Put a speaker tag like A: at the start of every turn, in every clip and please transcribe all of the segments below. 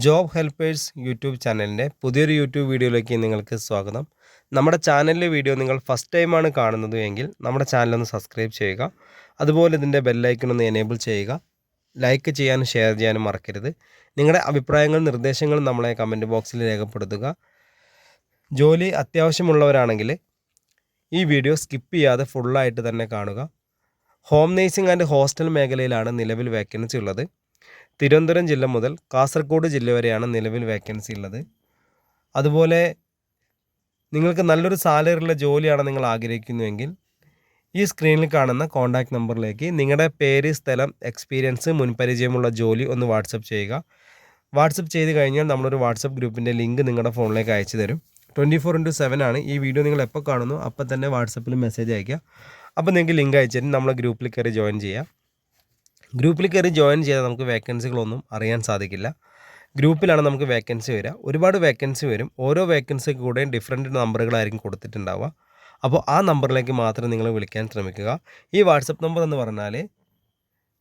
A: Job helpers YouTube ചാനലിൻ്റെ പുതിയൊരു YouTube വീഡിയോയിലേക്ക് നിങ്ങൾക്ക് സ്വാഗതം. നമ്മുടെ ചാനലിലെ വീഡിയോ നിങ്ങൾ ഫസ്റ്റ് ടൈമാണ് കാണുന്നത് എങ്കിൽ നമ്മുടെ ചാനലൊന്ന് സബ്സ്ക്രൈബ് ചെയ്യുക. അതുപോലെ ഇതിൻ്റെ ബെല്ലൈക്കൺ ഒന്ന് എനേബിൾ ചെയ്യുക. ലൈക്ക് ചെയ്യാനും ഷെയർ ചെയ്യാനും മറക്കരുത്. നിങ്ങളുടെ അഭിപ്രായങ്ങളും നിർദ്ദേശങ്ങളും നമ്മളെ കമൻറ്റ് ബോക്സിൽ രേഖപ്പെടുത്തുക. ജോലി അത്യാവശ്യമുള്ളവരാണെങ്കിൽ ഈ വീഡിയോ സ്കിപ്പ് ചെയ്യാതെ ഫുള്ളായിട്ട് തന്നെ കാണുക. ഹോം നേഴ്സിംഗ് ആൻഡ് ഹോസ്റ്റൽ മേഖലയിലാണ് നിലവിൽ വേക്കൻസി ഉള്ളത്. തിരുവനന്തപുരം ജില്ല മുതൽ കാസർഗോഡ് ജില്ല വരെയാണ് നിലവിൽ വേക്കൻസി ഉള്ളത്. അതുപോലെ നിങ്ങൾക്ക് നല്ലൊരു സാലറിയുള്ള ജോലിയാണ് നിങ്ങൾ ആഗ്രഹിക്കുന്നുവെങ്കിൽ ഈ സ്ക്രീനിൽ കാണുന്ന കോൺടാക്റ്റ് നമ്പറിലേക്ക് നിങ്ങളുടെ പേര്, സ്ഥലം, എക്സ്പീരിയൻസ്, മുൻപരിചയമുള്ള ജോലി ഒന്ന് വാട്സപ്പ് ചെയ്യുക. വാട്സപ്പ് ചെയ്ത് കഴിഞ്ഞാൽ നമ്മളൊരു വാട്സപ്പ് ഗ്രൂപ്പിൻ്റെ ലിങ്ക് നിങ്ങളുടെ ഫോണിലേക്ക് അയച്ചു തരും. 24/7 ആണ്. ഈ വീഡിയോ നിങ്ങൾ എപ്പോൾ കാണുന്നു അപ്പോൾ തന്നെ വാട്സപ്പിൽ മെസ്സേജ് അയയ്ക്കുക. അപ്പോൾ നിങ്ങൾക്ക് ലിങ്ക് അയച്ചിട്ട് നമ്മളെ ഗ്രൂപ്പിൽ കയറി ജോയിൻ ചെയ്യാം. ഗ്രൂപ്പിൽ കയറി ജോയിൻ ചെയ്താൽ നമുക്ക് വേക്കൻസികളൊന്നും അറിയാൻ സാധിക്കില്ല. ഗ്രൂപ്പിലാണ് നമുക്ക് വേക്കൻസി വരിക. ഒരുപാട് വേക്കൻസി വരും. ഓരോ വേക്കൻസിക്ക് കൂടെ ഡിഫറൻറ്റ് നമ്പറുകളായിരിക്കും കൊടുത്തിട്ടുണ്ടാവുക. അപ്പോൾ ആ നമ്പറിലേക്ക് മാത്രം നിങ്ങൾ വിളിക്കാൻ ശ്രമിക്കുക. ഈ വാട്സപ്പ് നമ്പർ എന്ന് പറഞ്ഞാൽ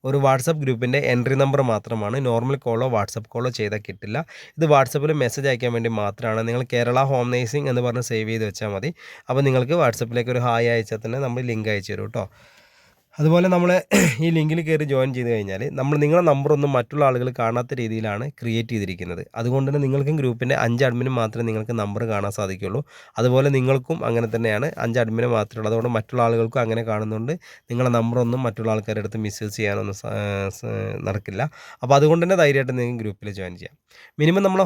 A: ഒരു വാട്സപ്പ് ഗ്രൂപ്പിൻ്റെ എൻട്രി നമ്പർ മാത്രമാണ്. നോർമൽ കോളോ വാട്സപ്പ് കോളോ ചെയ്താൽ കിട്ടില്ല. ഇത് വാട്സപ്പിൽ മെസ്സേജ് അയക്കാൻ വേണ്ടി മാത്രമാണ്. നിങ്ങൾ കേരള ഹോം നേഴ്സിംഗ് എന്ന് പറഞ്ഞ് സേവ് ചെയ്ത് വെച്ചാൽ മതി. അപ്പോൾ നിങ്ങൾക്ക് വാട്സപ്പിലേക്ക് ഒരു ഹായ് അയച്ചാൽ തന്നെ നമ്മൾ ലിങ്ക് അയച്ചു തരും കേട്ടോ. അതുപോലെ നമ്മൾ ഈ ലിങ്കിൽ കയറി ജോയിൻ ചെയ്ത് കഴിഞ്ഞാൽ നിങ്ങളുടെ നമ്പറൊന്നും മറ്റുള്ള ആളുകൾ കാണാത്ത രീതിയിലാണ് ക്രിയേറ്റ് ചെയ്തിരിക്കുന്നത്. അതുകൊണ്ട് തന്നെ നിങ്ങൾക്കും ഗ്രൂപ്പിൻ്റെ 5 അഡ്മിനും മാത്രമേ നിങ്ങൾക്ക് നമ്പർ കാണാൻ സാധിക്കുള്ളൂ. അതുപോലെ നിങ്ങൾക്കും അങ്ങനെ തന്നെയാണ്. 5 അഡ്മിന് മാത്രമേ ഉള്ളൂ. അതുകൊണ്ട് മറ്റുള്ള ആളുകൾക്കും അങ്ങനെ കാണുന്നുണ്ട്. നിങ്ങളുടെ നമ്പറൊന്നും മറ്റുള്ള ആൾക്കാരുടെ അടുത്ത് മിസ്യൂസ് ചെയ്യാനൊന്നും നടക്കില്ല. അപ്പോൾ അതുകൊണ്ട് തന്നെ ധൈര്യമായിട്ട് നിങ്ങൾക്ക് ഗ്രൂപ്പിൽ ജോയിൻ ചെയ്യാം. മിനിമം നമ്മൾ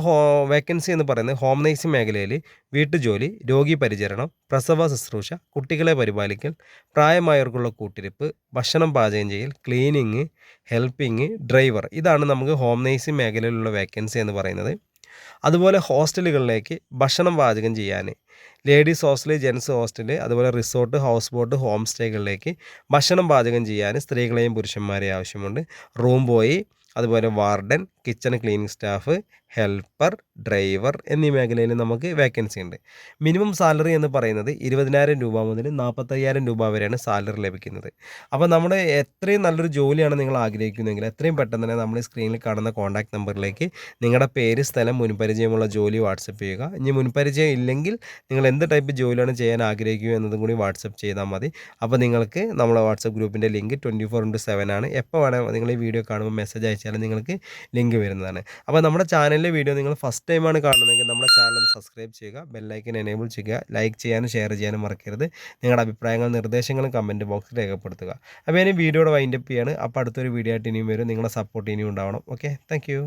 A: വേക്കൻസി എന്ന് പറയുന്നത് ഹോം നേഴ്സിംഗ് മേഖലയിൽ വീട്ടുജോലി, രോഗി പരിചരണം, പ്രസവ ശുശ്രൂഷ, കുട്ടികളെ പരിപാലിക്കൽ, പ്രായമായവർക്കുള്ള കൂട്ടിരിപ്പ്, ഭക്ഷണം പാചകം ചെയ്യൽ, ക്ലീനിങ്, ഹെൽപ്പിംഗ്, ഡ്രൈവർ, ഇതാണ് നമുക്ക് ഹോം നേഴ്സിംഗ് മേഖലയിലുള്ള വേക്കൻസി എന്ന് പറയുന്നത്. അതുപോലെ ഹോസ്റ്റലുകളിലേക്ക് ഭക്ഷണം പാചകം ചെയ്യാൻ ലേഡീസ് ഹോസ്റ്റൽ, ജെൻസ് ഹോസ്റ്റൽ, അതുപോലെ റിസോർട്ട്, ഹൗസ് ബോട്ട്, ഹോം സ്റ്റേകളിലേക്ക് ഭക്ഷണം പാചകം ചെയ്യാൻ സ്ത്രീകളെയും പുരുഷന്മാരെയും ആവശ്യമുണ്ട്. റൂം ബോയ്, അതുപോലെ warden, kitchen cleaning staff, helper, driver എന്നീ മേഖലയിൽ നമുക്ക് വേക്കൻസി ഉണ്ട്. മിനിമം സാലറി എന്ന് പറയുന്നത് 20,000 രൂപ മുതൽ 45,000 രൂപ വരെയാണ് സാലറി ലഭിക്കുന്നത്. അപ്പോൾ നമ്മുടെ എത്രയും നല്ലൊരു ജോലിയാണ് നിങ്ങൾ ആഗ്രഹിക്കുന്നതെങ്കിൽ എത്രയും പെട്ടെന്ന് തന്നെ നമ്മൾ സ്ക്രീനിൽ കാണുന്ന കോൺടാക്റ്റ് നമ്പറിലേക്ക് നിങ്ങളുടെ പേര്, സ്ഥലം, മുൻപരിചയമുള്ള ജോലി വാട്സപ്പ് ചെയ്യുക. ഇനി മുൻപരിചയം ഇല്ലെങ്കിൽ നിങ്ങൾ എന്ത് ടൈപ്പ് ജോലിയാണ് ചെയ്യാൻ ആഗ്രഹിക്കുക എന്നതും കൂടി വാട്സപ്പ് ചെയ്താൽ മതി. അപ്പോൾ നിങ്ങൾക്ക് നമ്മളെ വാട്സപ്പ് ഗ്രൂപ്പിൻ്റെ ലിങ്ക് 24/7 ആണ്. എപ്പോൾ വേണം നിങ്ങൾ ഈ വീഡിയോ കാണുമ്പോൾ മെസ്സേജ് അയച്ചാലും നിങ്ങൾക്ക് ലിങ്ക് വരുന്നതാണ്. അപ്പോൾ നമ്മുടെ ചാനലിലെ വീഡിയോ നിങ്ങൾ ഫസ്റ്റ് ടൈമാണ് കാണുന്നതെങ്കിൽ നമ്മുടെ ചാനൽ ഒന്ന് സബ്സ്ക്രൈബ് ചെയ്യുക, ബെല്ലൈക്കൻ എനേബിൾ ചെയ്യുക, ലൈക്ക് ചെയ്യാനും ഷെയർ ചെയ്യാനും മറക്കരുത്. നിങ്ങളുടെ അഭിപ്രായങ്ങളും നിർദ്ദേശങ്ങളും കമൻറ്റ് ബോക്സിൽ രേഖപ്പെടുത്തുക. അപ്പോൾ ഞാൻ ഈ വീഡിയോയുടെ വൈൻഡപ്പ് ചെയ്യാണ്. അപ്പോൾ അടുത്തൊരു വീഡിയോ ആയിട്ട് ഇനിയും വരും. നിങ്ങളുടെ സപ്പോർട്ട് ഇനിയും ഉണ്ടാവണം. Okay, thank you.